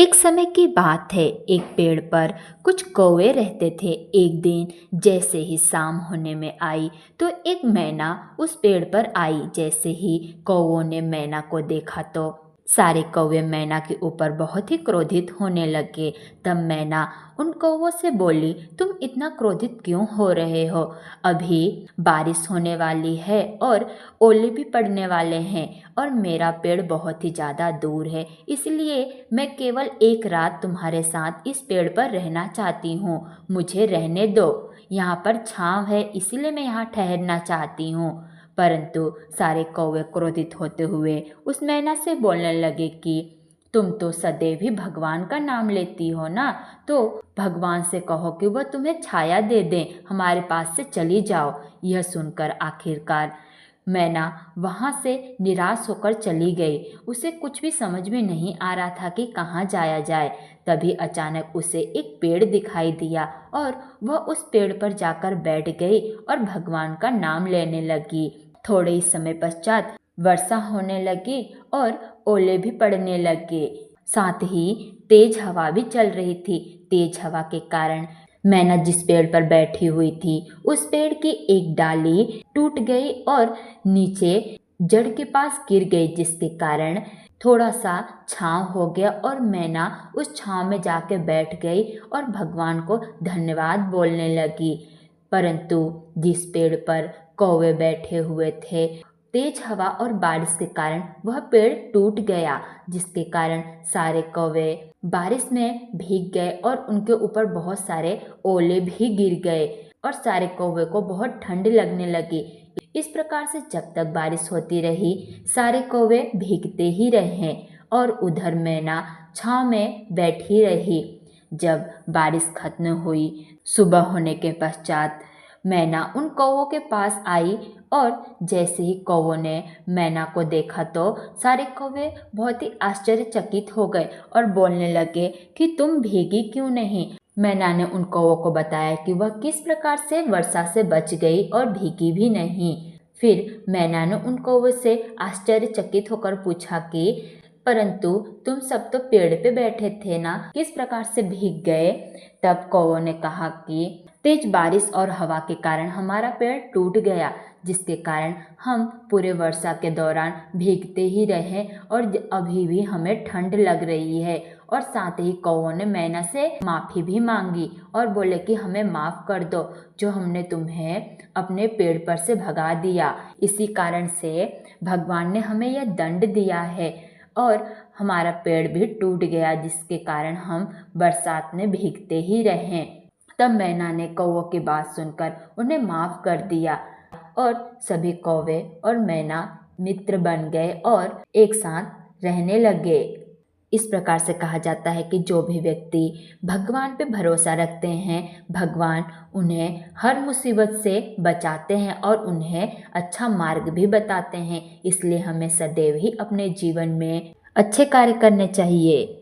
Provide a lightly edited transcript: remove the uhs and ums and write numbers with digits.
एक समय की बात है। एक पेड़ पर कुछ कौवे रहते थे। एक दिन जैसे ही शाम होने में आई तो एक मैना उस पेड़ पर आई। जैसे ही कौवों ने मैना को देखा तो सारे कौवे मैना के ऊपर बहुत ही क्रोधित होने लगे। तब मैना उन कौवों से बोली, तुम इतना क्रोधित क्यों हो रहे हो? अभी बारिश होने वाली है और ओले भी पड़ने वाले हैं और मेरा पेड़ बहुत ही ज़्यादा दूर है, इसलिए मैं केवल एक रात तुम्हारे साथ इस पेड़ पर रहना चाहती हूँ। मुझे रहने दो, यहाँ पर छाँव है इसलिए मैं यहाँ ठहरना चाहती हूँ। परंतु सारे कौवे क्रोधित होते हुए उस मैना से बोलने लगे कि तुम तो सदैव ही भगवान का नाम लेती हो ना, तो भगवान से कहो कि वह तुम्हें छाया दे दें, हमारे पास से चली जाओ। यह सुनकर आखिरकार मैना वहाँ से निराश होकर चली गई। उसे कुछ भी समझ में नहीं आ रहा था कि कहाँ जाया जाए। तभी अचानक उसे एक पेड़ दिखाई दिया और वह उस पेड़ पर जाकर बैठ गई और भगवान का नाम लेने लगी। थोड़े ही समय पश्चात वर्षा होने लगी और ओले भी पड़ने लगे। साथ ही तेज हवा भी चल रही थी। तेज हवा के कारण मैना जिस पेड़ पर बैठी हुई थी उस पेड़ की एक डाली टूट गई और नीचे जड़ के पास गिर गई, जिसके कारण थोड़ा सा छांव हो गया और मैना उस छांव में जाके बैठ गई और भगवान को धन्यवाद बोलने लगी। परंतु जिस पेड़ पर कौवे बैठे हुए थे, तेज हवा और बारिश के कारण वह पेड़ टूट गया, जिसके कारण सारे कौवे बारिश में भीग गए और उनके ऊपर बहुत सारे ओले भी गिर गए और सारे कौवे को बहुत ठंड लगने लगी। इस प्रकार से जब तक बारिश होती रही सारे कौवे भीगते ही रहे और उधर मैना छाँव में बैठी रही। जब बारिश खत्म हुई, सुबह होने के पश्चात मैना उन कौवों के पास आई और जैसे ही कौवों ने मैना को देखा तो सारे कौवे बहुत ही आश्चर्यचकित हो गए और बोलने लगे कि तुम भीगी क्यों नहीं। मैना ने उन कौवों को बताया कि वह किस प्रकार से वर्षा से बच गई और भीगी भी नहीं। फिर मैना ने उन कौवों से आश्चर्यचकित होकर पूछा कि परंतु तुम सब तो पेड़ पे बैठे थे ना, किस प्रकार से भीग गए? तब कौवों ने कहा कि तेज बारिश और हवा के कारण हमारा पेड़ टूट गया, जिसके कारण हम पूरे वर्षा के दौरान भीगते ही रहे और अभी भी हमें ठंड लग रही है। और साथ ही कौवों ने मैना से माफ़ी भी मांगी और बोले कि हमें माफ़ कर दो, जो हमने तुम्हें अपने पेड़ पर से भगा दिया। इसी कारण से भगवान ने हमें यह दंड दिया है और हमारा पेड़ भी टूट गया, जिसके कारण हम बरसात में भीगते ही रहें। तब मैना ने कौवों की बात सुनकर उन्हें माफ़ कर दिया और सभी कौवे और मैना मित्र बन गए और एक साथ रहने लगे। इस प्रकार से कहा जाता है कि जो भी व्यक्ति भगवान पे भरोसा रखते हैं, भगवान उन्हें हर मुसीबत से बचाते हैं और उन्हें अच्छा मार्ग भी बताते हैं। इसलिए हमें सदैव ही अपने जीवन में अच्छे कार्य करने चाहिए।